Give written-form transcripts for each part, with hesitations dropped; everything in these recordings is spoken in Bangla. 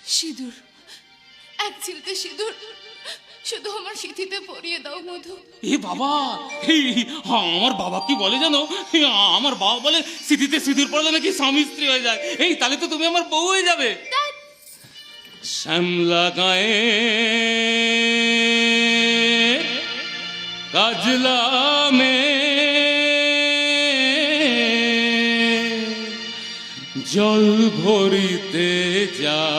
সিঁদুর, এক ছিলতে সিঁদুর শুধু আমার সিঁথিতে পরিয়ে দাও মধু। এ বাবা, আমার বাবা কি বলে জানো? আমার বাবা বলে সিঁথিতে সিঁদুর পড়লে নাকি স্বামী স্ত্রী হয়ে যায়। তাহলে তো তুমি আমার বউ হয়ে যাবে। শ্যামলা গায়ে কাজলা মে জল ভরিতে যায়।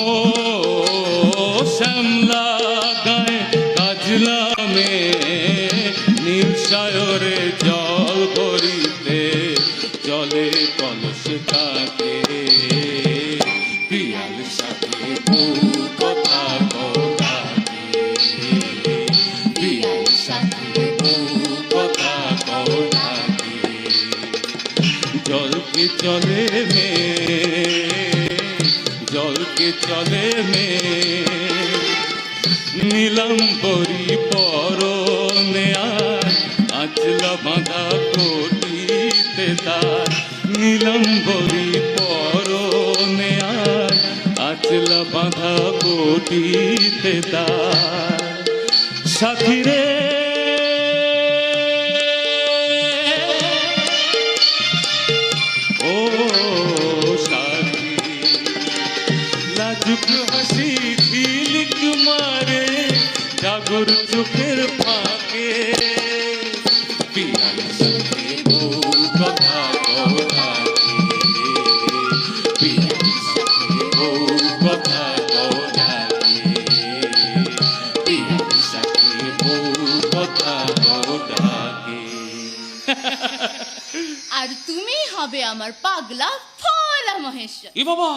ও শ্যামলা গায়ে কাজলা মে নির্সায়রে জল ভরিতে জলে কলস থাকে। পিয়াল সাথে বউ কথা কটাকে, পিয়াল সাথে বউ কথা কটাকে। জলকে চলে মে, জলকে চলে মে নীলাম্বরী পরনে আয় আঁচলা বাঁধা কোটিতে তার। নীলাম্বরী পরনে আয় আঁচলা বাঁধা কোটিতে তার। সাথীরে ও সাথী, লাজুক হাসি ঝিলিক মারে জাগর চোখের ফাঁকে। পিয়াল সাথে বউ কথা কটাকে, পিয়াল সাথে বউ কথা কটাকে, পিয়াল সাথে বউ কথা কটাকে। আর তুমি হবে আমার পাগলা ফলা মহেশ্বর। এ বাবা,